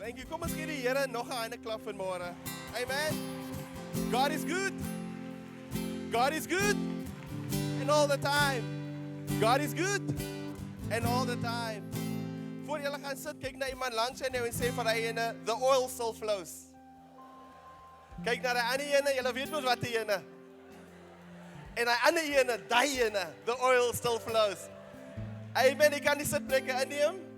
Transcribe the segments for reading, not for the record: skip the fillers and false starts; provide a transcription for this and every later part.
Thank you. Kom ons gee die Here nog 'n hande klap vanmôre. Amen. God is good. God is good. And all the time. God is good. And all the time. Voor julle gaan sit, kyk na iemand langs jou en sê vir hy ene, the oil still flows. Kyk na die ander ene, julle weet mos wat die ene. En die ander ene, die ene, the oil still flows. Amen. Jy kan die sitplekke inneem.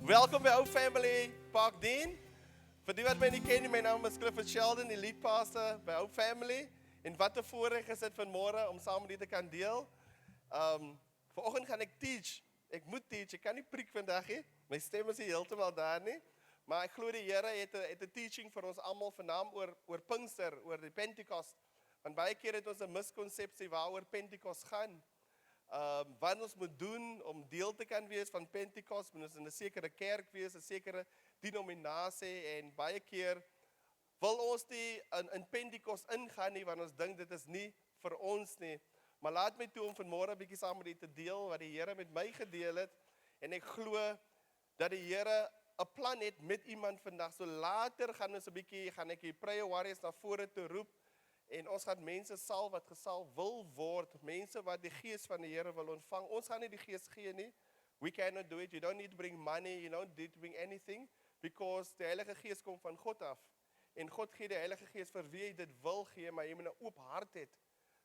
Welkom by Hope Family Park Dean. Vir die wat my nie ken nie, my naam is Clifford Sheldon, die lead pastor by Hope Family. En wat 'n voorreg is dit vanmôre om saam met julle te kan deel. Vanoggend gaan ek teach. Ek moet teach. Ek kan nie preek vandag nie. My stem is nie heeltemal daar nie. Maar ek glo die Here het 'n teaching vir ons almal vanaand oor Pinkster, oor die Pentecost. Want baie keer het ons 'n miskonsepsie waaroor Pentecost gaan. Wat ons moet doen om deel te kan wees van Pentecost, moet ons in 'n sekere kerk wees, 'n sekere denominasie en baie keer wil ons nie in Pentecost ingaan nie, want ons dink dit is nie vir ons nie. Maar laat my toe om vanmôre 'n bietjie saam met julle te deel wat die Here met my gedeel het en ek glo dat die Here 'n plan het met iemand vandag. So later gaan ons 'n bietjie ek die prayer warriors na vore toe roep. En ons gaan mense salf wat gesalf wil word, mense wat die gees van die Here wil ontvang. Ons gaan nie die gees gee nie. We cannot do it. You don't need to bring money, you don't need to bring anything, because die Heilige Gees kom van God af. En God gee die Heilige Gees vir wie hy dit wil gee, maar jy moet 'n oop hart hê.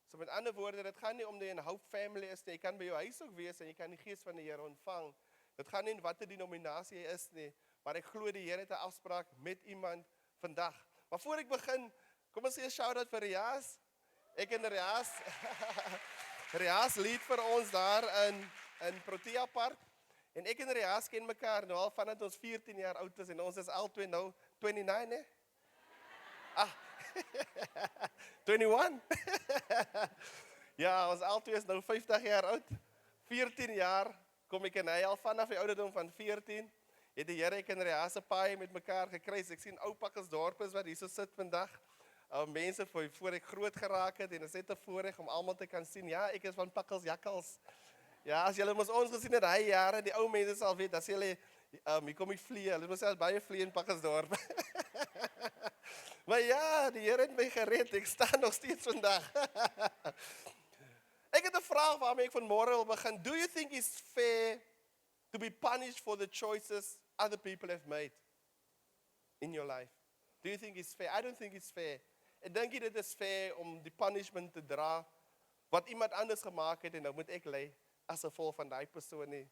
So met ander woorde, dit gaan nie om jy 'n Hope Family is nie. Jy kan by jou huis ook wees en jy kan die gees van die Here ontvang. Dit gaan nie in watter denominasie jy is nie, maar ek glo die Here het 'n afspraak met iemand vandag. Maar voor ek begin, kom ons sê 'n shout-out vir Rias. Ek en Rias. Rias lead vir ons daar in Protea Park. En ek en Rias ken mekaar nou al vandat ons 14 jaar oud is en ons is albei nou 29, hè? 21. Ja, ons albei is nou 50 jaar oud. 14 jaar kom ek en hy al vanaf die ouderdom van 14. Het die Here ek en Rias se paai met mekaar gekruis. Ek sien ou Pakkersdorp is wat hierso sit vandag. Mense voor ek groot geraak het en dit is net 'n voorreg om almal te kan sien. Ja, ek is van Pakkels Jakkals. Ja, as julle mos ons gesien het hy jare, die ou mense sal weet, as julle hier kom die vliee, hulle mos selfs baie vliee in Pakkersdorp. Maar ja, die Here het my gered. Ek staan nog steeds vandag. Ek het 'n vraag waarmee ek vanmôre wil begin. Do you think it's fair to be punished for the choices other people have made in your life? Do you think it's fair? I don't think it's fair. Ek dink dit is fair om die punishment te dra wat iemand anders gemaak het en nou moet ek ly as gevolg van daai persoon nie.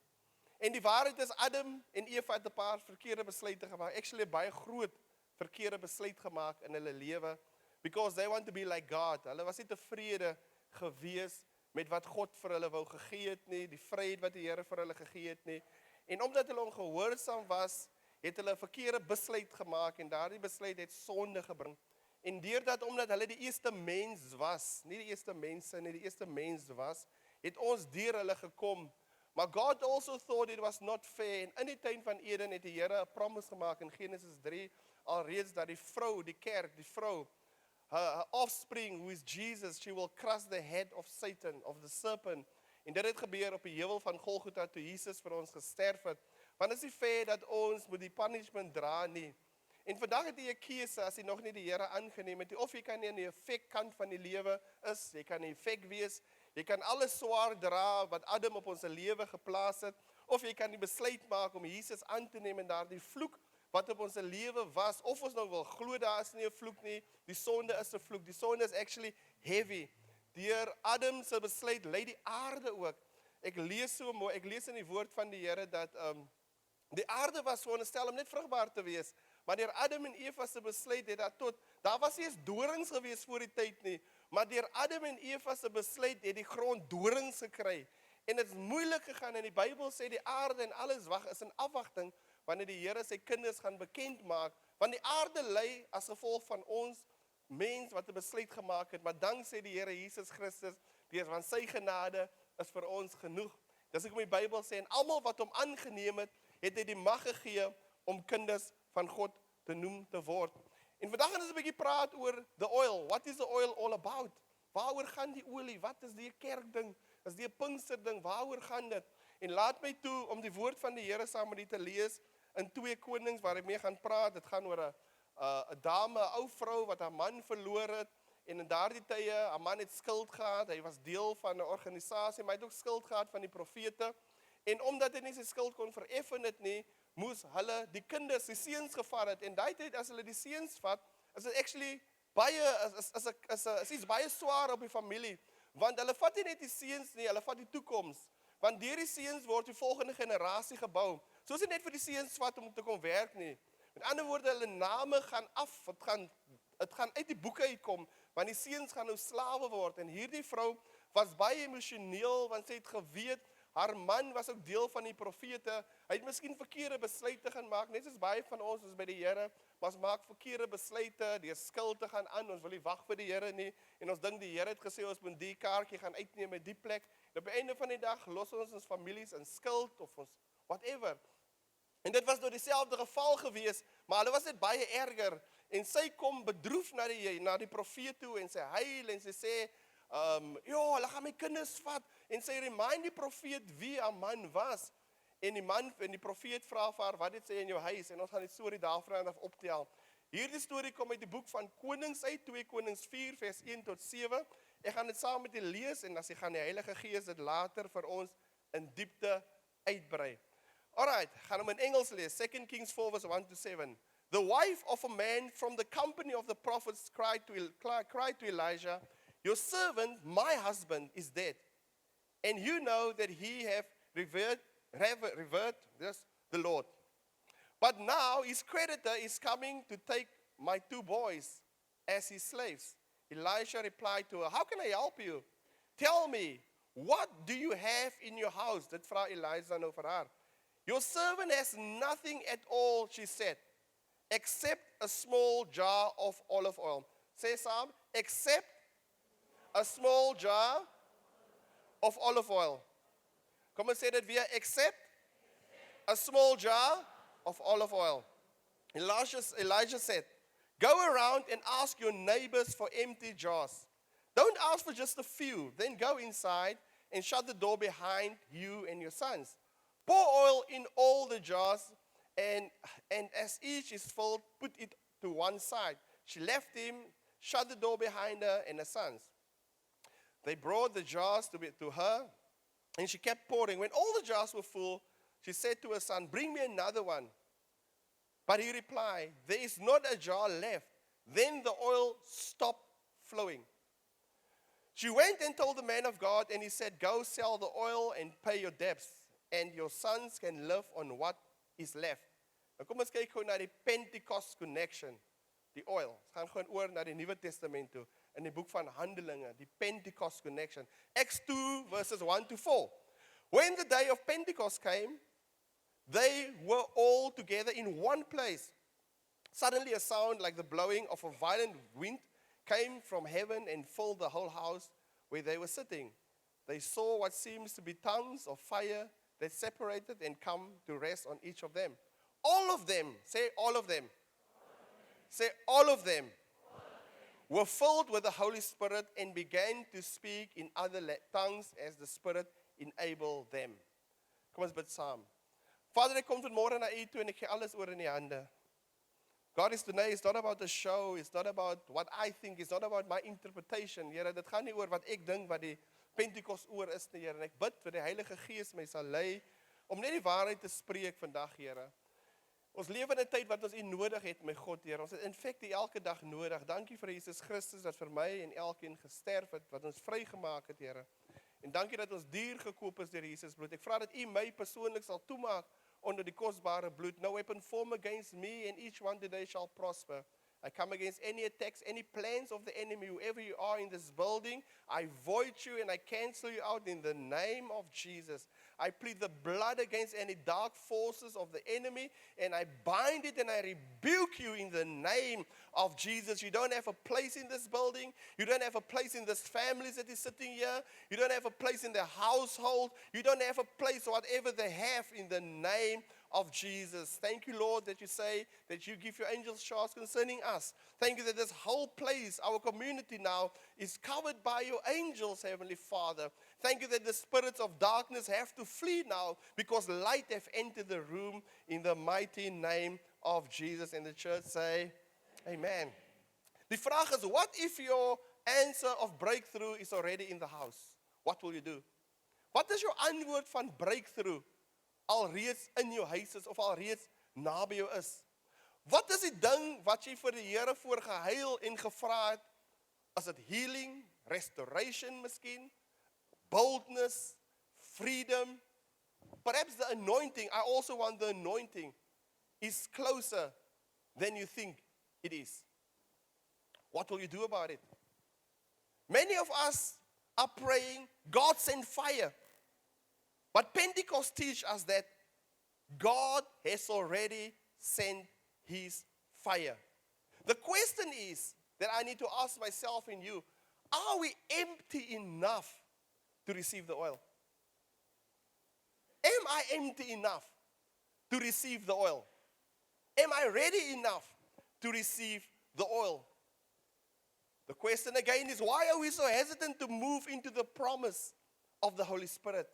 En die waarheid is Adam en Eva het 'n paar verkeerde besluite gemaak. Actually baie groot verkeerde besluit gemaak in hulle lewe because they want to be like God. Hulle was nie tevrede gewees met wat God vir hulle wou gegee het nie, die vryheid wat die Here vir hulle gegee het nie. En omdat hulle ongehoorsaam was, het hulle 'n verkeerde besluit gemaak en daardie besluit het sonde gebring. En deurdat omdat hulle die eerste mens was, nie die eerste mense nie, die eerste mens was, het ons deur hulle gekom. Maar God also thought it was not fair. En in die tuin van Eden het die Here 'n promise gemaak in Genesis 3 alreeds dat die vrou, die kerk, die vrou, her offspring who is Jesus, she will crush the head of Satan, of the serpent. En dit het gebeur op die heuwel van Golgotha toe Jesus vir ons gesterf het. Want is nie fair dat ons moet die punishment dra nie. En vandag het jy 'n keuse as jy nog nie die Here aangeneem het nie, of jy kan nie in die effek kant van die lewe is, jy kan 'n effek wees, jy kan alles swaar dra wat Adam op ons lewe geplaas het, of jy kan die besluit maak om Jesus aan te neem en daardie vloek wat op ons lewe was, of ons nou wil glo daar is nie 'n vloek nie, die sonde is 'n vloek, die sonde is actually heavy. Deur Adam se besluit lei die aarde ook. Ek lees so mooi, ek lees in die woord van die Here dat die aarde was veronderstel om net vrugbaar te wees, maar deur Adam en Eva se besluit het daar was nie eens dorings gewees voor die tyd nie, maar deur Adam en Eva se besluit het die grond dorings gekry. En dit is moeilik gegaan en die Bybel sê die aarde en alles is in afwagting wanneer die Here sy kinders gaan bekend maak, want die aarde ly as gevolg van ons mens wat 'n besluit gemaak het, maar dankse die Here Jesus Christus, deur van sy genade is vir ons genoeg. Dis ek die Bybel sê en almal wat hom aangeneem het, het hy die mag gegee om kinders van God te noem te word. En vandag gaan ons 'n bietjie praat oor the oil. What is the oil all about? Waaroor gaan die olie? Wat is die kerk ding? Is die 'n Pinkster ding? Waaroor gaan dit? En laat my toe om die woord van die Here saam met u te lees in 2 Konings waar ek mee gaan praat. Dit gaan oor 'n dame, 'n ou vrou wat haar man verloor het. En in daardie tye, haar man het skuld gehad. Hy was deel van 'n organisasie, maar hy het ook skuld gehad van die profete. En omdat hy nie sy skuld kon vereffen het nie, moes hulle die kinders, die seuns gevat het. En daai tyd as hulle die seuns vat, is dit actually baie is iets baie swaar op die familie, want hulle vat nie net die seuns nie, hulle vat die toekoms. Want deur die seuns word die volgende generasie gebou. Soos dit net vir die seuns vat om te kom werk nie. Met ander woorde, hulle name gaan af, dit gaan uit die boeke uitkom, want die seuns gaan nou slawe word. En hierdie vrou was baie emosioneel, want sy het geweet, haar man was ook deel van die profete. Hy het miskien verkeerde besluite gaan maak, net soos baie van ons is by die Here, maar ons maak verkeerde besluite, die skuld te gaan aan, ons wil nie wag vir die Here nie, en ons dink die Here het gesê, ons moet die kaartjie gaan uitneem met die plek, en op die einde van die dag, los ons families in skuld, of ons, whatever. En dit was door dieselfde geval gewees, maar hulle was net baie erger, en sy kom bedroef na die profeet toe, en sy huil, en sy sê, hulle gaan my kinders vat, en sy remind die profeet wie haar man was, en die profeet vra vir haar, wat het sy in jou huis, en ons gaan die storie daarvan af optel. Hierdie storie kom uit die boek van Konings uit, 2 Konings 4, vers 1 tot 7, ek gaan dit saam met u lees, en as jy gaan die Heilige Gees dit later vir ons in diepte uitbrei. Alright, gaan hom in Engels lees, 2 Kings 4, vers 1 to 7. The wife of a man from the company of the prophets cried to Elijah, your servant, my husband, is dead, and you know that he have revered the Lord. But now his creditor is coming to take my 2 boys as his slaves. Elisha replied to her, how can I help you? Tell me, what do you have in your house? Dit vra Elijah nou vir haar. Your servant has nothing at all, she said, except a small jar of olive oil. Say Sam, except a small jar of olive oil. Kom ons sê dit weer, except a small jar of olive oil. Elijah said, go around and ask your neighbors for empty jars. Don't ask for just a few. Then go inside and shut the door behind you and your sons. Pour oil in all the jars, and as each is filled, put it to one side. She left him, shut the door behind her and her sons. They brought the jars to her, and she kept pouring. When all the jars were full, she said to her son, bring me another one. But he replied, there is not a jar left. Then the oil stopped flowing. She went and told the man of God, and he said, go sell the oil and pay your debts, and your sons can live on what is left. Nou kom ons kyk gou na die Pentecost connection, die oil. Ons gaan gewoon oor na die Nuwe Testament toe, in die boek van Handelinge, die Pentecost connection. Acts 2 verses 1 to 4. When the day of Pentecost came, they were all together in one place. Suddenly a sound like the blowing of a violent wind came from heaven and filled the whole house where they were sitting. They saw what seems to be tongues of fire that separated and come to rest on each of them. All of them, say all of them. Say all of them were filled with the Holy Spirit and began to speak in other tongues as the Spirit enabled them. Kom ons bid saam. Vader, ek kom vanmôre na U toe en ek gee alles oor in U hande. God, is today is not about a show, it's not about what I think, it's not about my interpretation. Here, dit gaan nie oor wat ek dink wat die Pentecost oor is nie, Here. En ek bid vir die Heilige Gees my sal lei om net die waarheid te spreek vandag, Here. Ons lewe in 'n tyd wat ons U nodig het, my God, Here. Ons het in feite elke dag nodig. Dankie vir Jesus Christus wat vir my en elkeen gesterf het, wat ons vrygemaak het, Here. En dankie dat ons duur gekoop is deur Jesus bloed. Ek vra dat U my persoonlik sal toemaak onder die kosbare bloed. No weapon formed against me and each one today shall prosper. I come against any attacks, any plans of the enemy, whoever you are in this building. I void you and I cancel you out in the name of Jesus. I plead the blood against any dark forces of the enemy, and I bind it and I rebuke you in the name of Jesus. You don't have a place in this building. You don't have a place in this family that is sitting here. You don't have a place in their household. You don't have a place whatever they have in the name of Jesus. Thank you, Lord, that you say that you give your angels charge concerning us. Thank you that this whole place, our community now, is covered by your angels, Heavenly Father. Thank you that the spirits of darkness have to flee now because light have entered the room in the mighty name of Jesus. And the church say, amen. Die vraag is, what if your answer of breakthrough is already in the house? What will you do? Wat is jou antwoord van breakthrough alreeds in jou huis is of alreeds naby jou is? Wat is die ding wat jy vir die Here voor gehuil en gevra het? Is dit healing, restoration miskien, boldness, freedom? Perhaps the anointing, I also want the anointing, is closer than you think it is. What will you do about it? Many of us are praying, God send fire. But Pentecost teaches us that God has already sent his fire. The question is that I need to ask myself and you, are we empty enough to receive the oil? Am I empty enough to receive the oil? Am I ready enough to receive the oil? The question again is, why are we so hesitant to move into the promise of the Holy Spirit?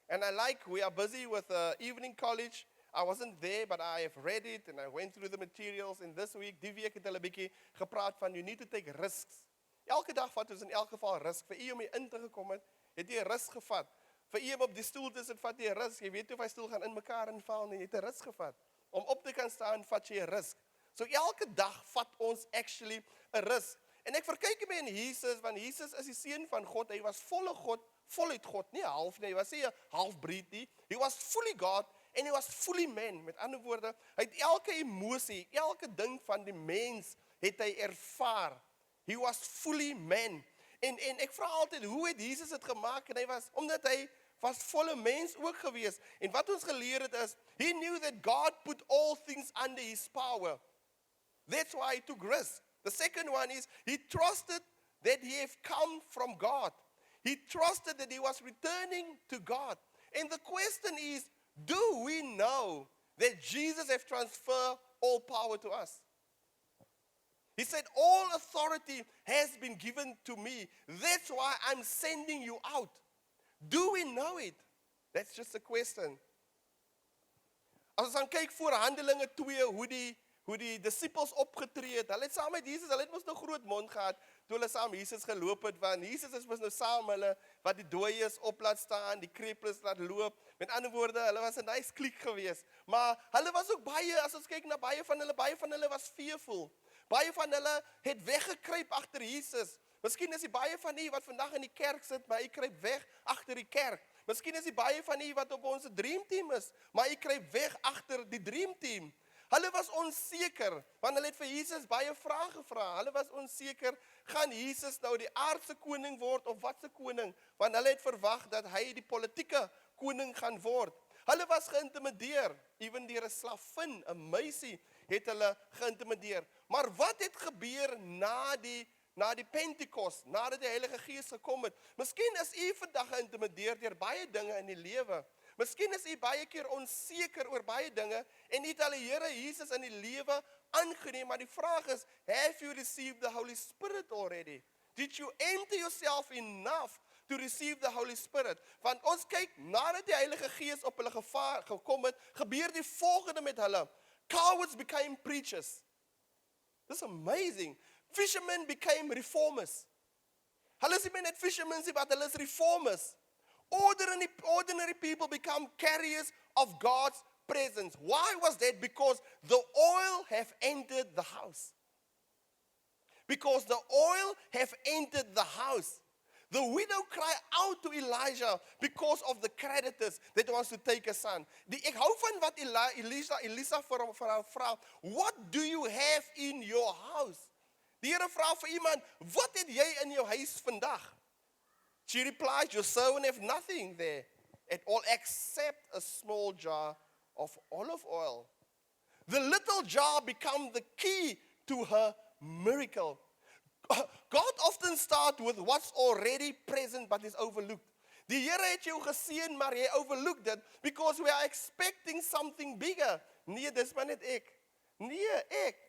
And we are busy with evening college. I wasn't there, but I have read it and I went through the materials. And this week, die week het hulle bietjie gepraat van you need to take risks. Elke dag vat ons in elk geval risk. Vir u om hier in te gekom het jy 'n risk gevat. Vir u om op die stoel te sit, vat jy 'n risk. Jy weet nie of hy stoel gaan in mekaar inval nie, jy het 'n risk gevat. Om op te kan staan, vat jy 'n risk. So elke dag vat ons actually 'n risk. En ek verkyk my in Jesus, want Jesus is die seun van God. Hy was volle God, voluit God, nie half nie. Hy was nie 'n halfbreed nie. He was fully God and he was fully man. Met ander woorde, hy het elke emosie, elke ding van die mens het hy ervaar. He was fully man. En ek vra altyd, hoe het Jesus dit gemaak? En hy was, omdat hy was volle mens ook gewees. En wat ons geleer het is, he knew that God put all things under his power. That's why he took risk. The second one is, he trusted that he had come from God. He trusted that he was returning to God. And the question is, do we know that Jesus has transferred all power to us? He said, all authority has been given to me. That's why I'm sending you out. Do we know it? That's just a question. As ons dan kyk voor Handelinge 2, hoe die disciples opgetree het. Hulle het saam met Jesus, hulle het mos nou groot mond gehad, toe hulle saam Jesus geloop het, want Jesus is mos nou saam hulle, wat die dooies op laat staan, die krepes laat loop. Met ander woorde, hulle was 'n nice kliek geweest. Maar hulle was ook baie, as ons kyk na baie van hulle was fearful. Baie van hulle het weggekruip agter Jesus. Miskien is die baie van u wat vandag in die kerk sit, maar u kruip weg agter die kerk. Miskien is die baie van u wat op ons dream team is, maar u kruip weg agter die dream team. Hulle was onseker, want hulle het vir Jesus baie vrae gevra. Hulle was onseker, gaan Jesus nou die aardse koning word of wat se koning? Want hulle het verwag dat hy die politieke koning gaan word. Hulle was geïntimideer, ewen deur 'n slavin, 'n meisie, het hulle geïntimideer. Maar wat het gebeur na die Pentecost, nadat die Heilige Gees gekom het? Miskien is u vandag geïntimideer deur baie dinge in die lewe. Miskien is u baie keer onseker oor baie dinge en u het al die Here Jesus in die lewe aangeneem, maar die vraag is, have you received the Holy Spirit already? Did you empty yourself enough to receive the Holy Spirit? Want ons kyk, nadat die Heilige Gees op hulle gekom het, gebeur die volgende met hulle. Cowards became preachers. This is amazing. Fishermen became reformers. Hulle is nie net fishermen, but hulle is reformers. Ordinary people become carriers of God's presence. Why was that? Because the oil have entered the house. Because the oil have entered the house. The widow cried out to Elijah because of the creditors that wants to take a son. Ek hou van wat Elisa vir haar vra. What do you have in your house? Die Here vra vir iemand, wat het jy in jou huis vandag? She replies, your servant have nothing there at all except a small jar of olive oil. The little jar became the key to her miracle. God often starts with what's already present but is overlooked. Die Here het jou geseën, maar jy overlooked it because we are expecting something bigger. Nee, dis maar net ek. Nee,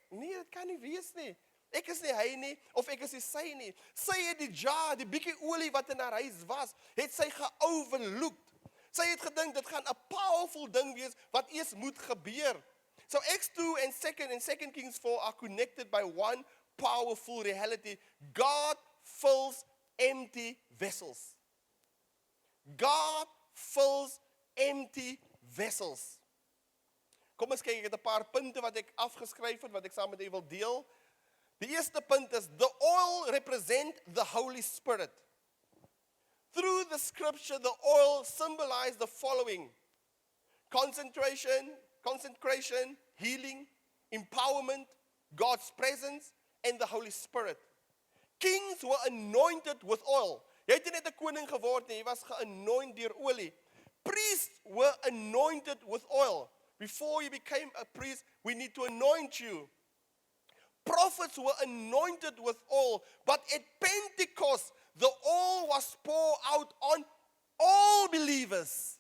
dit kan nie wees nie. Ek is nie hy nie, of ek is nie sy nie. Sy het die jar, die bietjie olie wat in haar huis was, het sy ge-overlooked. Sy het gedink, dit gaan 'n powerful ding wees, wat eers moet gebeur. So Acts 2 and 2 Kings 4 are connected by one powerful reality. God fills empty vessels. God fills empty vessels. Kom ons kyk, ek het 'n paar punte wat ek afgeskryf het, wat ek saam met julle wil deel. Die eerste punt is, the oil represent the Holy Spirit. Through the scripture, the oil symbolized the following: concentration, healing, empowerment, God's presence, and the Holy Spirit. Kings were anointed with oil. Jy het nie net 'n koning geword nie, jy was geanoint deur olie. Priests were anointed with oil. Before you became a priest, we need to anoint you. Prophets were anointed with oil, but at Pentecost, the oil was poured out on all believers.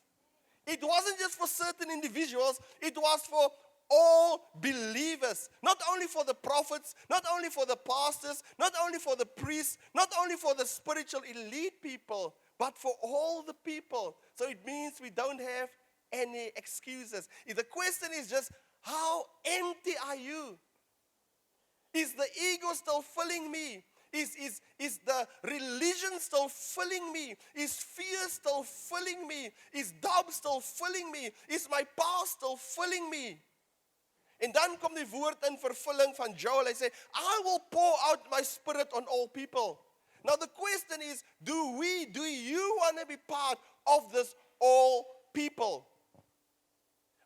It wasn't just for certain individuals, it was for all believers. Not only for the prophets, not only for the pastors, not only for the priests, not only for the spiritual elite people, but for all the people. So it means we don't have any excuses. If the question is just, how empty are you? Is the ego still filling me? Is the religion still filling me? Is fear still filling me? Is doubt still filling me? Is my past still filling me? En dan kom die woord in vervulling van Joel. Hy sê, I will pour out my spirit on all people. Now the question is, do you want to be part of this all people?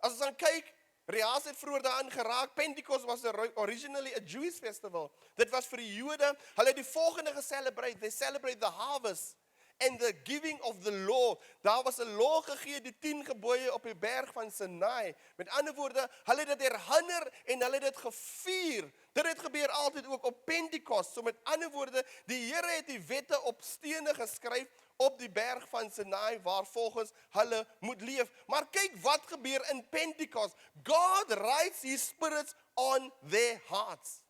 As ons dan kyk, Rias het vroeër daaraan geraak, Pentecost was originally a Jewish festival. Dit was vir die Jode, hulle het die volgende geselebrate, they celebrate the harvest and the giving of the law. Daar was 'n law gegee, die 10 gebooie op die berg van Sinai. Met ander woorde, hulle het dit herinner en hulle het dit gevier. Dit het gebeur altyd ook op Pentecost. So met ander woorde, die Here het die wette op stene geskryf op die berg van Sinai waar volgens hulle moet leef. Maar kyk wat gebeur in Pentecost. God writes his spirits on their hearts.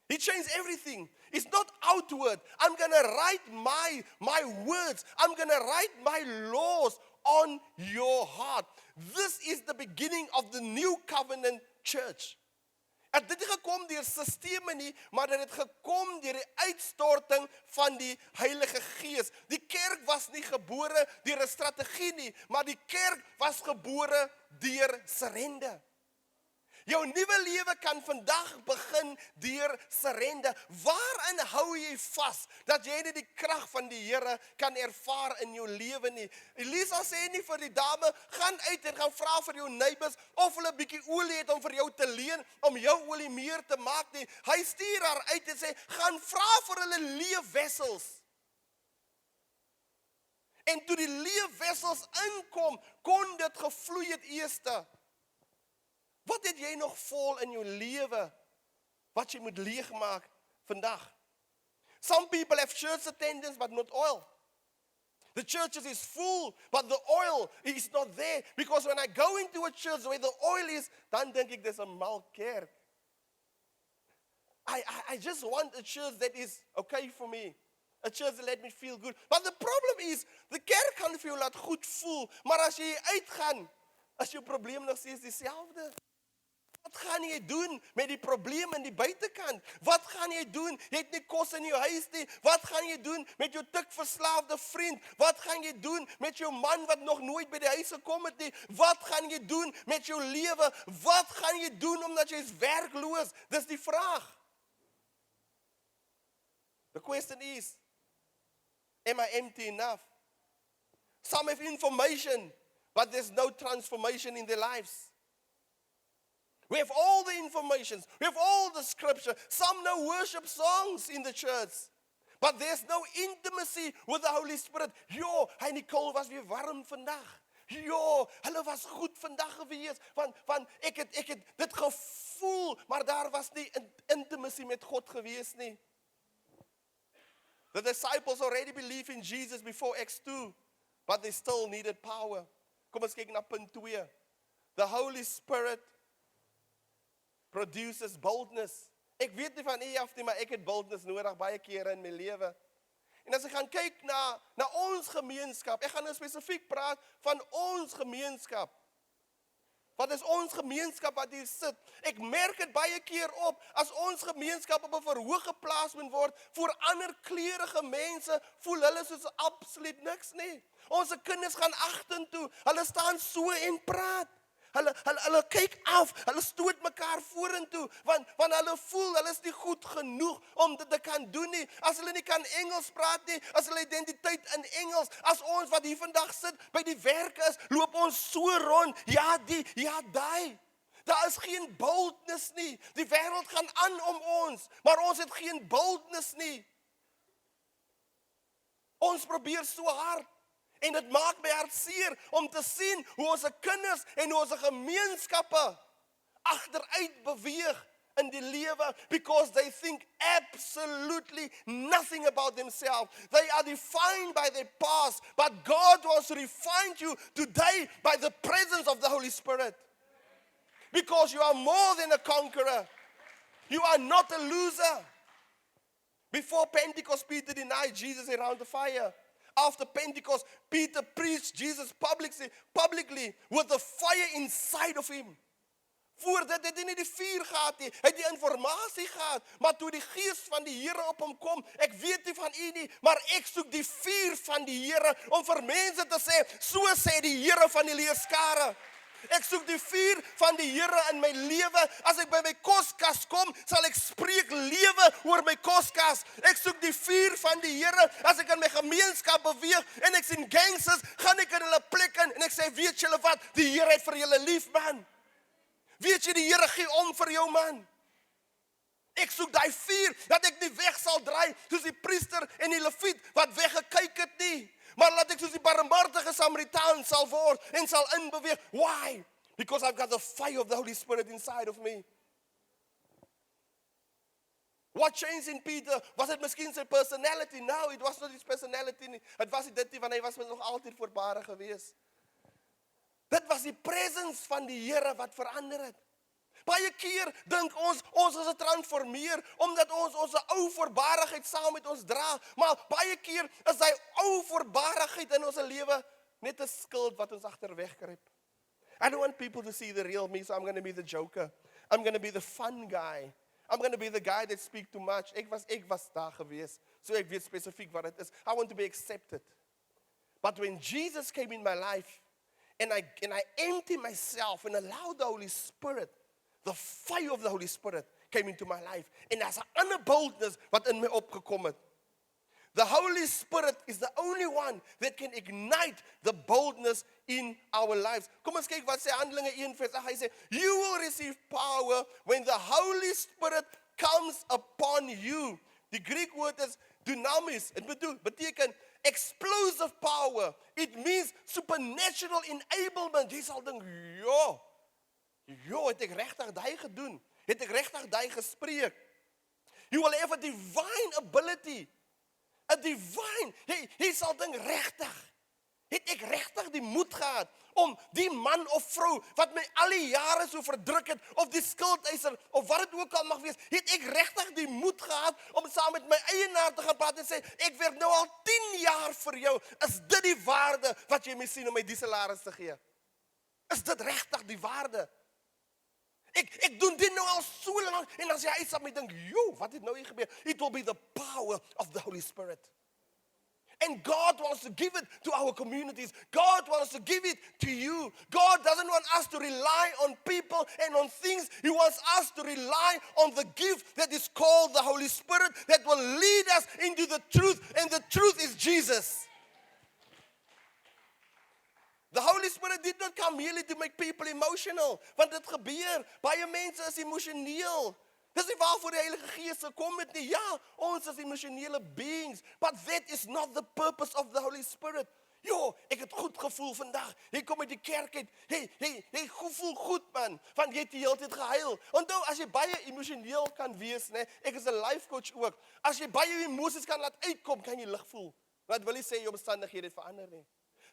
He changed everything. It's not outward. I'm going to write my words. I'm going to write my laws on your heart. This is the beginning of the new covenant church. Het dit gekom deur sisteme nie, maar dit het gekom deur die uitstorting van die Heilige Gees. Die kerk was nie gebore deur 'n strategie nie, maar die kerk was gebore deur surrender. Jou nuwe lewe kan vandag begin deur surrender. Waarin hou jy vas dat jy nie die krag van die Here kan ervaar in jou lewe nie? Elisa sê nie vir die dame, gaan uit en gaan vra vir jou neighbors of hulle 'n bietjie olie het om vir jou te leen om jou olie meer te maak nie. Hy stuur haar uit en sê, gaan vra vir hulle leefwessels. En toe die leefwessels inkom, kon dit gevloei het eerste. Wat het jy nog vol in jou lewe wat jy moet leegmaak vandag? Some people have church attendance but not oil. The churches is full but the oil is not there. Because when I go into a church where the oil is, dan dink ek dis 'n mal kerk. I just want a church that is okay for me. A church that let me feel good. But the problem is, the kerk kan vir jou laat goed voel, maar as jy uitgaan, as jou probleem nog steeds dieselfde. Wat gaan jy doen met die probleem in die buitekant? Wat gaan jy doen? Jy het nie kos in jou huis nie. Wat gaan jy doen met jou tikverslaafde vriend? Wat gaan jy doen met jou man wat nog nooit by die huis gekom het nie? Wat gaan jy doen met jou lewe? Wat gaan jy doen omdat jy is werkloos? Dis die vraag. The question is, am I empty enough? Some have information, but there's no transformation in their lives. We have all the information. We have all the scripture. Some know worship songs in the church. But there's no intimacy with the Holy Spirit. Jo, hy Nicole was weer warm vandag. Jo, hulle was goed vandag gewees. Want ek het dit gevoel, maar daar was nie intimacy met God gewees nie. The disciples already believed in Jesus before Acts 2, but they still needed power. Kom ons kyk na punt 2. The Holy Spirit produces boldness Ek weet nie van u af nie, maar ek het boldness nodig baie kere in my lewe. En as ek gaan kyk na ons gemeenskap, ek gaan nou spesifiek praat van ons gemeenskap. Wat is ons gemeenskap wat hier sit? Ek merk dit baie keer op, as ons gemeenskap op 'n verhoog geplaas moet word, voor ander kleurige mense, voel hulle soos absoluut niks nie. Ons kinders gaan agtertoe, hulle staan so en praat. Hulle kyk af, hulle stoot mekaar vorentoe, want hulle voel, hulle is nie goed genoeg om dit te kan doen nie. As hulle nie kan Engels praat nie, as hulle identiteit in Engels, as ons wat hier vandag sit, by die werk is, loop ons so rond, ja die, ja die. Daar is geen boldness nie, die wêreld gaan aan om ons, maar ons het geen boldness nie. Ons probeer so hard, en dit maak my hart seer om te sien hoe ons kinders en hoe ons gemeenskappe agteruit beweeg in die lewe, because they think absolutely nothing about themselves. They are defined by their past, but God wants to refine you today by the presence of the Holy Spirit. Because you are more than a conqueror. You are not a loser. Before Pentecost, Peter denied Jesus around the fire. After Pentecost, Peter preached Jesus publicly with the fire inside of him. Voordat het hy nie die vuur gehad nie, hy het die informasie gehad, maar toe die gees van die Here op hom kom, ek weet nie van u nie, maar ek soek die vuur van die Here, om vir mense te sê, so sê die Here van die leerskare. Ek soek die vuur van die Here in my lewe. As ek by my koskas kom, sal ek spreek lewe oor my koskas. Ek soek die vuur van die Here. As ek in my gemeenskap beweeg en ek sien gangsters, gaan ek in hulle plek in en ek sê, weet julle wat? Die Here het vir julle lief, man. Weet jy, die Here gee om vir jou, man. Ek soek daai vuur, dat ek nie weg sal draai, soos die priester en die leviet, wat weggekyk het nie. Maar laat ek soos die barmhartige Samaritaan sal word en sal inbeweeg. Why? Because I've got the fire of the Holy Spirit inside of me. What changed in Peter? Was het miskien sy personality? No, it was not his personality nie. Het was nie dit nie, want hy was nog altyd voorbare gewees. Dit was die presence van die Here wat verander het. Baie keer dink ons is getransformeer, omdat ons ou voorbarigheid saam met ons dra, maar baie keer is hy ou voorbarigheid in ons lewe net 'n skild wat ons agterweg kruip. I don't want people to see the real me, so I'm going to be the joker. I'm going to be the fun guy. I'm going to be the guy that speak too much. Ek was daar gewees, so ek weet spesifiek wat dit is. I want to be accepted. But when Jesus came in my life, and I empty myself and allow the Holy Spirit, the fire of the Holy Spirit came into my life. En daar's 'n ander boldness wat in my opgekom het. The Holy Spirit is the only one that can ignite the boldness in our lives. Kom ons kyk wat sê Handelinge 1:8. Hy sê, you will receive power when the Holy Spirit comes upon you. Die Greek woord is dunamis. Dit beteken explosive power. It means supernatural enablement. Jy sal dink, het ek regtig daai gedoen? Het ek regtig daai gespreek? You will have a divine ability. A divine. Jy sal dink regtig. Het ek regtig die moed gehad om die man of vrou wat my al die jare so verdruk het, of die skuldeiser, of wat dit ook al mag wees, het ek regtig die moed gehad om saam met my eienaar te gaan praat en sê, ek werk nou al 10 jaar vir jou. Is dit die waarde wat jy my sien om my die salaris te gee? Is dit regtig die waarde? Ek doen dit nou al so lank, en as jy uitstap, my dink, wat het nou hier gebeur? It will be the power of the Holy Spirit. And God wants to give it to our communities. God wants to give it to you. God doesn't want us to rely on people and on things. He wants us to rely on the gift that is called the Holy Spirit, that will lead us into the truth, and the truth is Jesus. The Holy Spirit did not come merely to make people emotional, want dit gebeur. Baie mense is emosioneel. Dis nie waarvoor die Heilige Gees gekom het nie. Ja, ons is emosionele beings, but that is not the purpose of the Holy Spirit. Ek het goed gevoel vandag. Jy kom uit die kerk uit. Jy voel goed, man, want jy het die hele tyd gehuil. Onthou, as jy baie emosioneel kan wees, ek is 'n life coach ook. As jy baie emosies kan laat uitkom, kan jy lig voel. Wat wil jy sê, jou omstandighede het verander nie.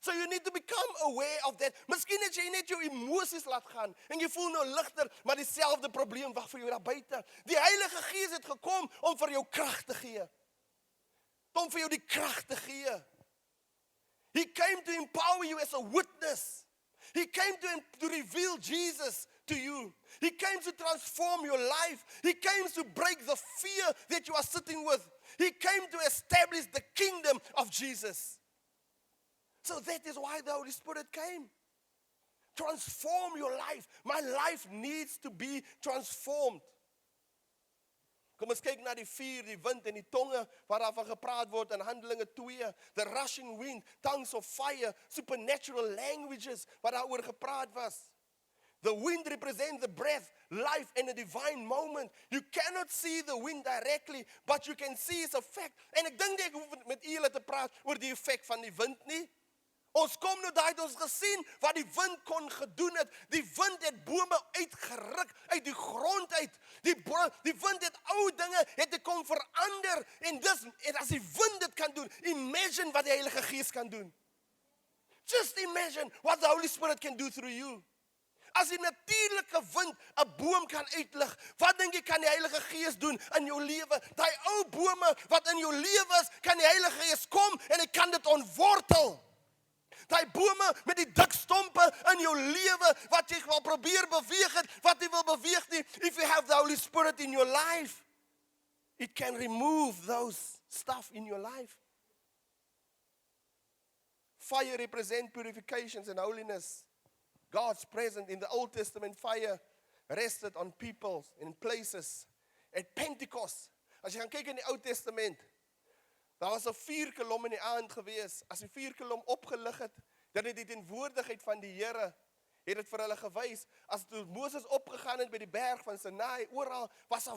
So you need to become aware of that. Miskien het jy net jou emosies laat gaan en jy voel nou ligter, maar dieselfde probleem wag vir jou daar buite. Die Heilige Gees het gekom om vir jou krag te gee. Om vir jou die krag te gee. He came to empower you as a witness. He came to reveal Jesus to you. He came to transform your life. He came to break the fear that you are sitting with. He came to establish the kingdom of Jesus. So that is why the Holy Spirit came. Transform your life. My life needs to be transformed. Kom ons kyk na die vuur, die wind en die tonge waar daarvan gepraat word in Handelinge 2. The rushing wind, tongues of fire, supernatural languages waar daaroor gepraat was. The wind represents the breath, life and a divine moment. You cannot see the wind directly, but you can see its effect. En ek dink ek hoef met julle te praat oor die effek van die wind nie. Ons kom nou daar het ons gesien wat die wind kon gedoen het. Die wind het bome uitgeruk uit die grond uit. Die wind het ou dinge het kom verander en as die wind dit kan doen, imagine wat die Heilige Gees kan doen. Just imagine what the Holy Spirit can do through you. As die natuurlike wind 'n boom kan uitlig, wat dink jy kan die Heilige Gees doen in jou lewe? Daai ou bome wat in jou lewe is, kan die Heilige Gees kom en hy kan dit ontwortel. Daai bome met die dik stompe in jou lewe wat jy wil probeer beweeg het, wat jy wil beweeg nie, if you have the Holy Spirit in your life, it can remove those stuff in your life. Fire represents purifications and holiness. God's presence in the Old Testament, fire rested on people and places. At Pentecost, as jy gaan kyk in die Ou Testament, daar was 'n vuurkolom in die aand gewees. As die vuurkolom opgelig het, dan het die teenwoordigheid van die Here het dit vir hulle gewys. As toe Moses opgegaan het by die berg van Sinai, oral was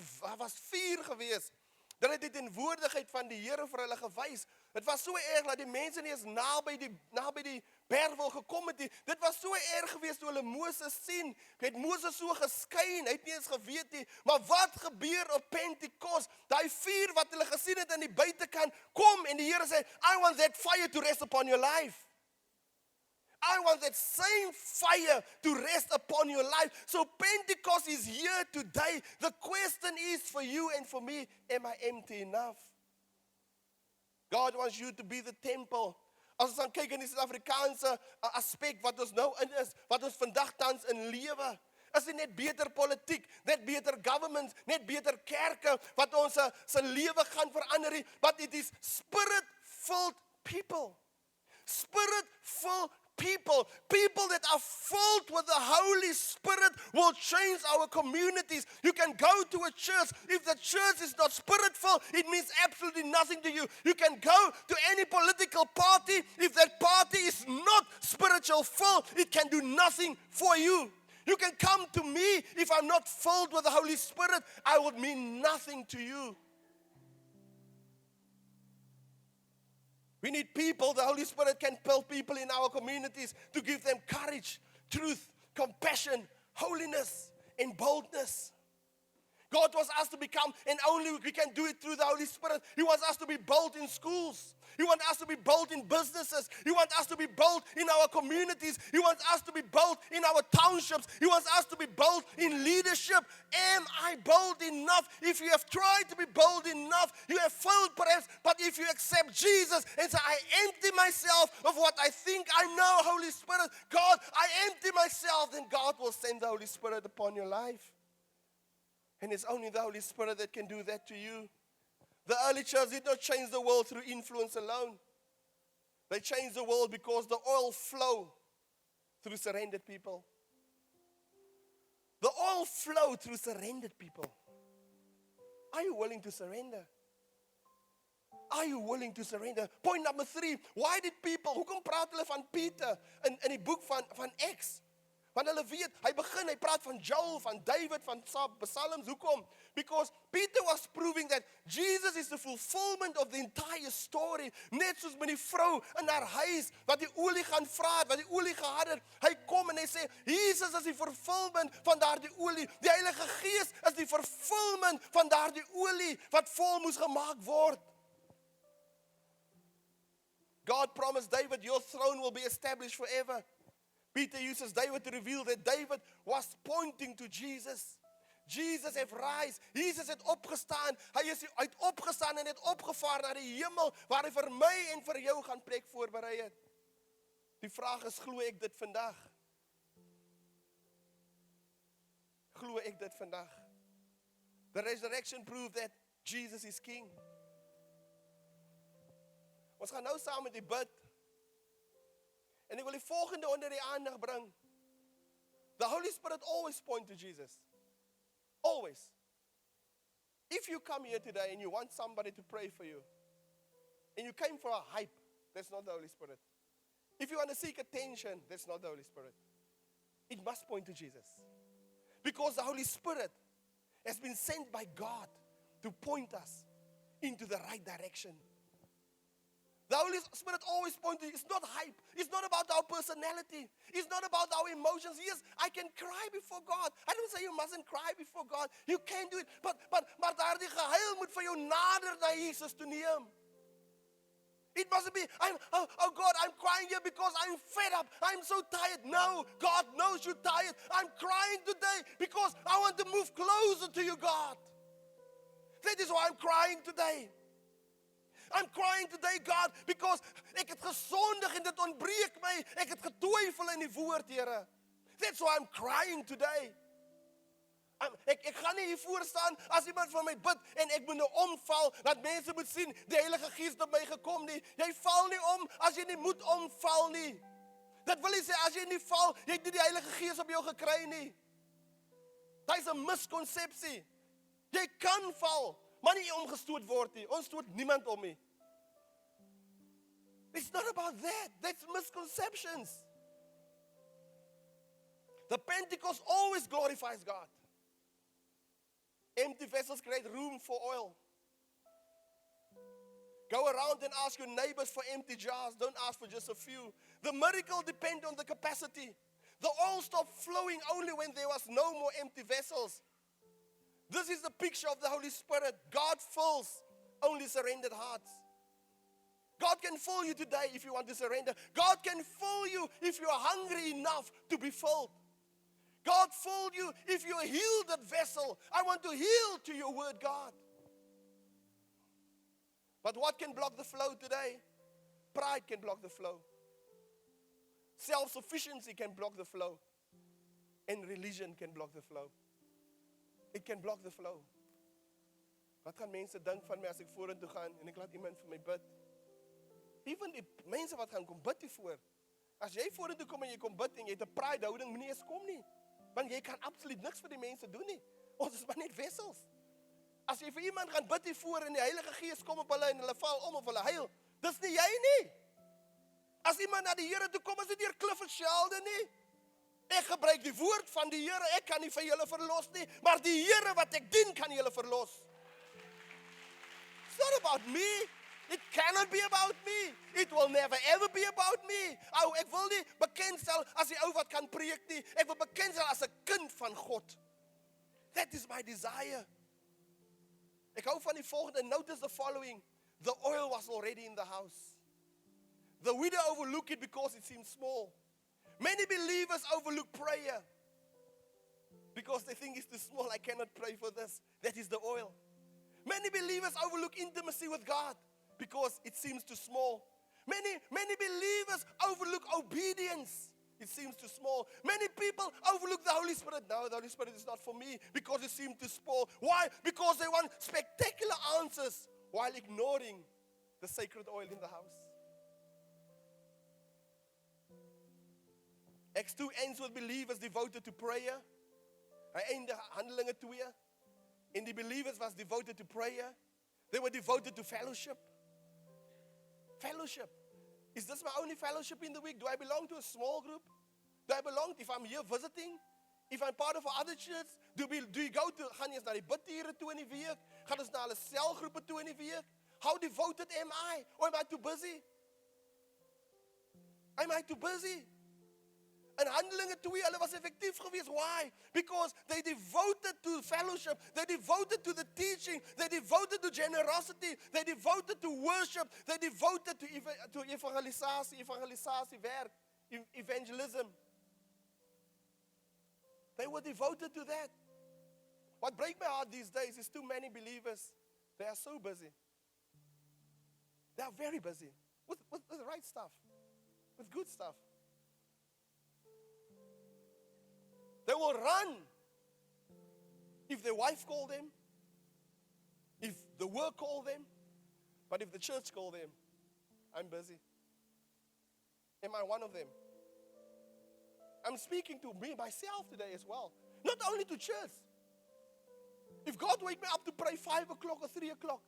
vuur gewees. Dan het die teenwoordigheid van die Here vir hulle gewys. Dit was so erg dat die mense nie eens naby die berg wil gekom het nie. Dit was so erg gewees toe hulle Moses sien. Het Moses so geskyn, hy het nie eens geweet nie. Maar wat gebeur op Pentecost? Daai vuur wat hulle gesien het aan die buitekant kom en die Here sê, I want that fire to rest upon your life. I want that same fire to rest upon your life. So Pentecost is here today. The question is for you and for me, am I empty enough? God wants you to be the temple. As ons dan kyk in die Suid-Afrikaanse aspek wat ons nou in is, wat ons vandag tans in lewe, is dit net beter politiek, net beter government, net beter kerke, wat ons se lewe gaan verander nie, but it is spirit-filled people. Spirit-filled people that are filled with the Holy Spirit will change our communities. You can go to a church. If the church is not spirit-filled, it means absolutely nothing to you. You can go to any political party. If that party is not spiritual filled, it can do nothing for you. You can come to me. If I'm not filled with the Holy Spirit, I would mean nothing to you. We need people, the Holy Spirit can build people in our communities to give them courage, truth, compassion, holiness, and boldness. God wants us to become, and only we can do it through the Holy Spirit. He wants us to be bold in schools. He wants us to be bold in businesses. He wants us to be bold in our communities. He wants us to be bold in our townships. He wants us to be bold in leadership. Am I bold enough? If you have tried to be bold enough, you have failed perhaps, but if you accept Jesus and say, I empty myself of what I think I know, Holy Spirit, God, I empty myself, then God will send the Holy Spirit upon your life. And it's only the Holy Spirit that can do that to you. The early church did not change the world through influence alone. They changed the world because the oil flowed through surrendered people. The oil flowed through surrendered people. Are you willing to surrender? Are you willing to surrender? Point number 3. Why did people, hoekom praat hulle van Peter in die boek van Acts? Want hulle weet, hy praat van Joel, van David, van Psalms. Hoekom? Because Peter was proving that Jesus is the fulfillment of the entire story. Net soos met die vrou in haar huis, wat die olie gaan vra het, wat die olie gehad het. Hy kom en hy sê, Jesus is die fulfillment van daardie olie. Die Heilige Gees is die fulfillment van daardie olie, wat vol moes gemaak word. God promised David, your throne will be established forever. Peter uses David to reveal that David was pointing to Jesus. Jesus heeft rise. Jesus het opgestaan. Hy het opgestaan en het opgevaar naar die hemel, waar hy vir my en vir jou gaan plek voorberei het. Die vraag is, glo ek dit vandag? Glo ek dit vandag? The resurrection proved that Jesus is king. Ons gaan nou saam met die bid. En ek wil die volgende onder die aandag bring. The Holy Spirit always point to Jesus. Always. If you come here today and you want somebody to pray for you, and you came for a hype, that's not the Holy Spirit. If you want to seek attention, that's not the Holy Spirit. It must point to Jesus. Because the Holy Spirit has been sent by God to point us into the right direction. The Holy Spirit always points to, it's not hype. It's not about our personality. It's not about our emotions. Yes, I can cry before God. I don't say you mustn't cry before God. You can do it. Maar daardie gehuil moet vir jou nader na Jesus toe neem. It mustn't be, oh God, I'm crying here because I'm fed up. I'm so tired. No, God knows you're tired. I'm crying today because I want to move closer to you, God. That is why I'm crying today. I'm crying today, God, because ek het gesondig en dit ontbreek my. Ek het getwyfel in die woord, Here. That's why I'm crying today. Ek gaan nie hier voor staan as iemand van my bid en ek moet nou omval, dat mense moet sien, die Heilige Gees het by my gekom nie. Jy val nie om as jy nie moet omval nie. Dit wil nie sê as jy nie val, jy het nie die Heilige Gees op jou gekry nie. Dit is 'n miskonsepsie. Jy kan val, maar nie omgestoot word nie. Ons stoot niemand om nie. It's not about that. That's misconceptions. The Pentecost always glorifies God. Empty vessels create room for oil. Go around and ask your neighbors for empty jars. Don't ask for just a few. The miracle depends on the capacity. The oil stopped flowing only when there was no more empty vessels. This is the picture of the Holy Spirit. God fills only surrendered hearts. God can fill you today if you want to surrender. God can fill you if you are hungry enough to be filled. God filled you if you healed that vessel. I want to heal to your word, God. But what can block the flow today? Pride can block the flow. Self-sufficiency can block the flow. And religion can block the flow. It can block the flow. Wat gaan mense dink van my as ek vorentoe gaan en ek laat iemand vir my bid? Even die mense wat gaan kom bid hiervoor. As jy vorentoe kom en jy kom bid en jy het 'n pride houding, moenie eens kom nie. Want jy kan absoluut niks vir die mense doen nie. Ons is maar net wessels. As jy vir iemand gaan bid hiervoor en die Heilige Gees kom op hulle en hulle val om of hulle huil, dis nie jy nie. As iemand na die Here toe kom, is dit deur Clifford Sheldon nie. Ek gebruik die woord van die Here, ek kan nie vir julle verlos nie, maar die Here wat ek dien kan julle verlos. It's not about me. It cannot be about me. It will never ever be about me. Ek wil nie bekend stel as die ou wat kan preek nie. Ek wil bekend stel as 'n kind van God. That is my desire. Ek hou van die volgende. Notice the following. The oil was already in the house. The widow overlooked it because it seemed small. Many believers overlook prayer because they think it's too small. I cannot pray for this. That is the oil. Many believers overlook intimacy with God because it seems too small. Many believers overlook obedience. It seems too small. Many people overlook the Holy Spirit. No, the Holy Spirit is not for me because it seems too small. Why? Because they want spectacular answers while ignoring the sacred oil in the house. Acts 2 ends with believers devoted to prayer. Hy eindig Handelinge 2. En die believers was devoted to prayer. They were devoted to fellowship. Fellowship. Is this my only fellowship in the week? Do I belong to a small group? Do I belong, if I'm here visiting? If I'm part of other church? Do you go to, gaan jy na die bidtiere toe in die week? Gaan ons na hulle selgroepe toe in die week? How devoted am I? Or am I too busy? Am I too busy? In Handelinge 2, hulle was effectief geweest. Why? Because they devoted to fellowship. They devoted to the teaching. They devoted to generosity. They devoted to worship. They devoted to evangelisatie werk, evangelism. They were devoted to that. What breaks my heart these days is too many believers. They are so busy. They are very busy with the right stuff, with good stuff. They will run if their wife call them, if the work call them, but if the church call them, I'm busy. Am I one of them? I'm speaking to myself today as well. Not only to church. If God wake me up to pray 5 o'clock or 3 o'clock,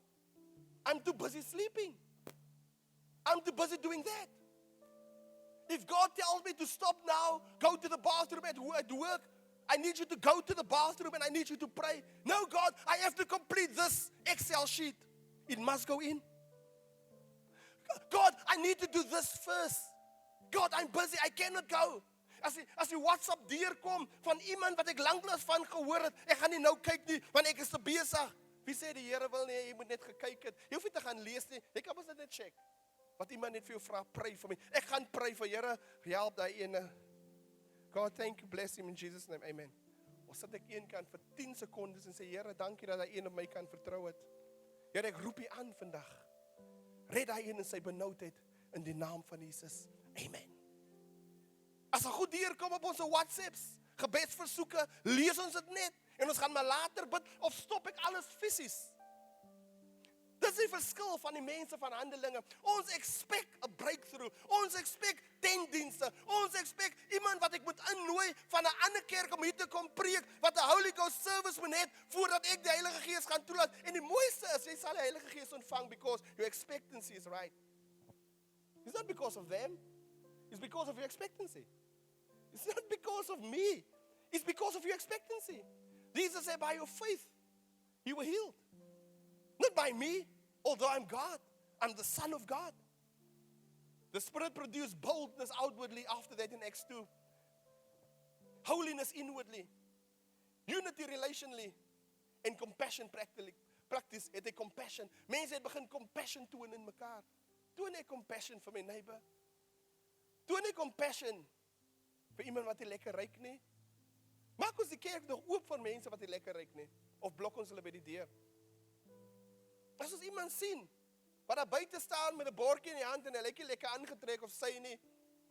I'm too busy sleeping. I'm too busy doing that. If God tells me to stop now, go to the bathroom at work, I need you to go to the bathroom and I need you to pray. No, God, I have to complete this Excel sheet. It must go in. God, I need to do this first. God, I'm busy. I cannot go. As die WhatsApp deurkom van iemand wat ek lanklaas van gehoor het, ek gaan nie nou kyk nie, want ek is te besig. Wie sê die Here wil nie, jy moet net gekyk het. Jy hoef nie te gaan lees nie. Jy kan mos net check. Wat iemand net vir jou vra, pray vir my. Ek gaan pray vir Here, help daai ene. God, thank you, bless him in Jesus' name, amen. Ons sit ek een kant vir 10 sekondes en sê, Here, dankie dat hy een op my kan vertrou het. Here, ek roep U aan vandag. Red hy in sy benoudheid in die naam van Jesus. Amen. As hy goed deurkom op ons WhatsApps, gebedsversoeke, lees ons dit net en ons gaan maar later bid of stop ek alles fisies. Dis die verskil van die mense van Handelinge. Ons expect a breakthrough. Ons expect 10 dienste. Ons expect iemand wat ek moet innooi van 'n ander kerk om hier te kom preek, wat 'n Holy Ghost service moet hê voordat ek die Heilige Gees gaan toelaat. En die mooiste is, jy sal die Heilige Gees ontvang because your expectancy is right. It's not because of them. It's because of your expectancy. It's not because of me. It's because of your expectancy. Jesus said, by your faith, you were healed. Not by me, although I'm God. I'm the Son of God. The Spirit produced boldness outwardly after that in Acts 2. Holiness inwardly. Unity relationally. And compassion practice. Het hy compassion. Mense het begin compassion toon in mekaar. Toon ek compassion vir my neighbor. Toon ek compassion vir iemand wat nie lekker ruik nie. Maak ons die kerk nog oop vir mense wat nie lekker ruik nie. Of blok ons hulle by die deur. As ons iemand sien, wat daar buite staan met 'n bordjie in die hand en hy lyk nie lekker aangetrek of sy nie,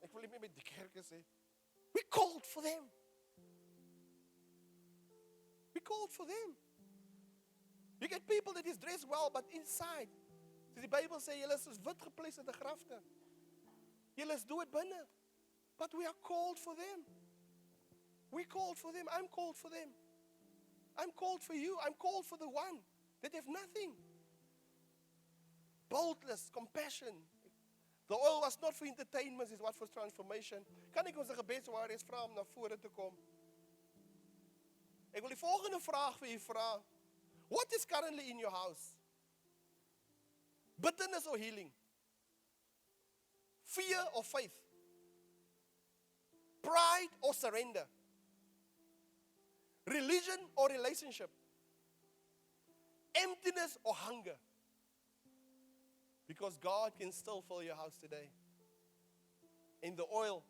ek wil nie meer by die kerk sê. We called for them. We called for them. You get people that is dressed well, but inside, soos die Bybel sê, julle is soos wit gepleisterde grafte. Julle is dood binne. But we are called for them. We called for them. I'm called for them. I'm called for you. I'm called for the one that have nothing. Boldness, compassion. The oil was not for entertainment, it was for transformation. Kan ek ons gebedswaardes vra om na vore te kom? Ek wil die volgende vraag vir u vra. What is currently in your house? Bitterness or healing? Fear or faith? Pride or surrender? Religion or relationship? Emptiness or hunger? Because God can still fill your house today. And the oil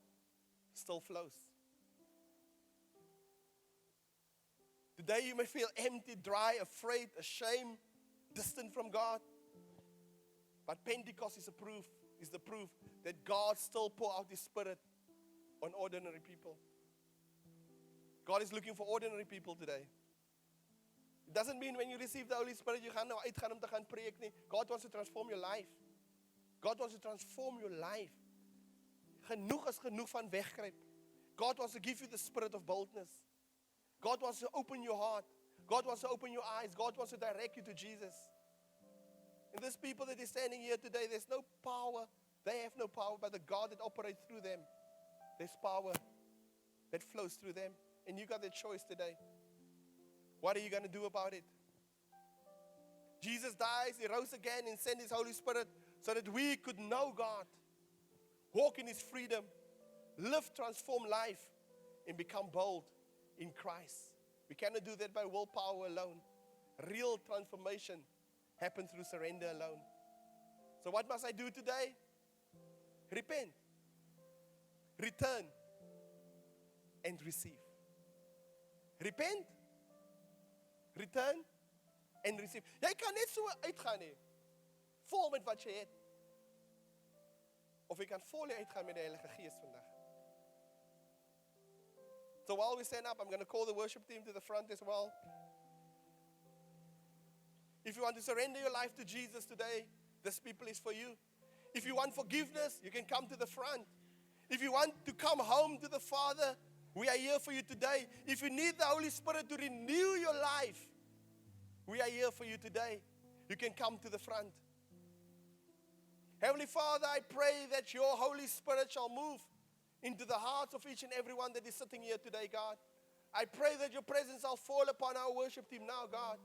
still flows. Today you may feel empty, dry, afraid, ashamed, distant from God. But Pentecost is the proof that God still pour out His Spirit on ordinary people. God is looking for ordinary people today. It doesn't mean when you receive the Holy Spirit, you gaan nou uitgaan om te gaan preek nie. God wants to transform your life. God wants to transform your life. Genoeg is genoeg van wegkruip. God wants to give you the spirit of boldness. God wants to open your heart. God wants to open your eyes. God wants to direct you to Jesus. And these people that are standing here today, there's no power. They have no power, but the God that operates through them, there's power that flows through them. And you got the choice today. What are you going to do about it? Jesus dies, He rose again and sent His Holy Spirit so that we could know God, walk in His freedom, live transformed life, and become bold in Christ. We cannot do that by willpower alone. Real transformation happens through surrender alone. So what must I do today? Repent, return, and receive. Repent, return, and receive. Jy kan net so uitgaan nie, vol met wat jy het. Of jy kan vol uitgaan met die Heilige Gees vandag. So while we stand up, I'm going to call the worship team to the front as well. If you want to surrender your life to Jesus today, this people is for you. If you want forgiveness, you can come to the front. If you want to come home to the Father, we are here for you today. If you need the Holy Spirit to renew your life, we are here for you today. You can come to the front. Heavenly Father, I pray that your Holy Spirit shall move into the hearts of each and every one that is sitting here today, God. I pray that your presence shall fall upon our worship team now, God.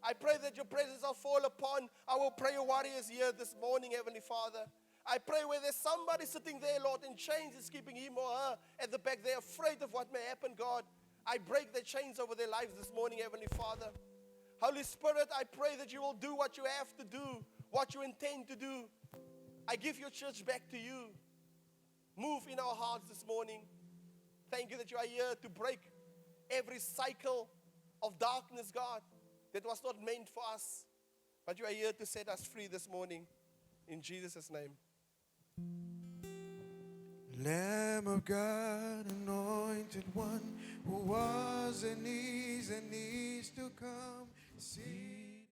I pray that your presence shall fall upon our prayer warriors here this morning, Heavenly Father. I pray where there's somebody sitting there, Lord, and chains is keeping him or her at the back. They're afraid of what may happen, God. I break the chains over their lives this morning, Heavenly Father. Holy Spirit, I pray that you will do what you have to do, what you intend to do. I give your church back to you. Move in our hearts this morning. Thank you that you are here to break every cycle of darkness, God, that was not meant for us. But you are here to set us free this morning. In Jesus' name. Lamb of God, anointed one, who was and is to come. See